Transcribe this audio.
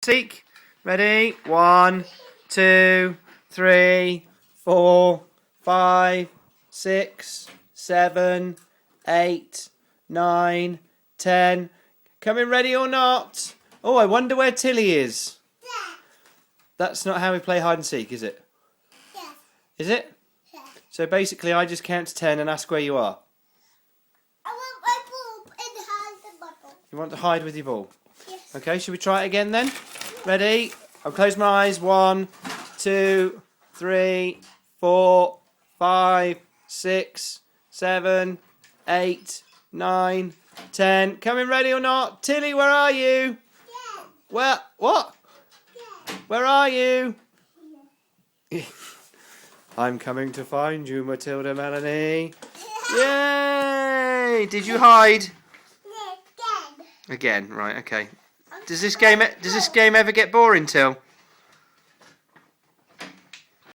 seek. Ready? 1, 2, 3, 4, 5, 6, 7, 8, 9, 10. Coming ready or not? Oh, I wonder where Tilly is. Yeah. That's not how we play hide and seek, is it? Yes. Is it? Yes. So basically I just count to 10 and ask where you are. I want my ball and hide the bottle. You want to hide with your ball? Yes. Okay, should we try it again then? Ready? I'll close my eyes. 1, 2, 3, 4, 5, 6, 7, 8, 9, 10. Coming ready or not? Tilly, where are you? Yes. Where? What? Yes. Where are you? I'm coming to find you, Matilda, Melanie. Yay! Did you hide? Again. Again, right, okay. Does this game ever get boring, Till?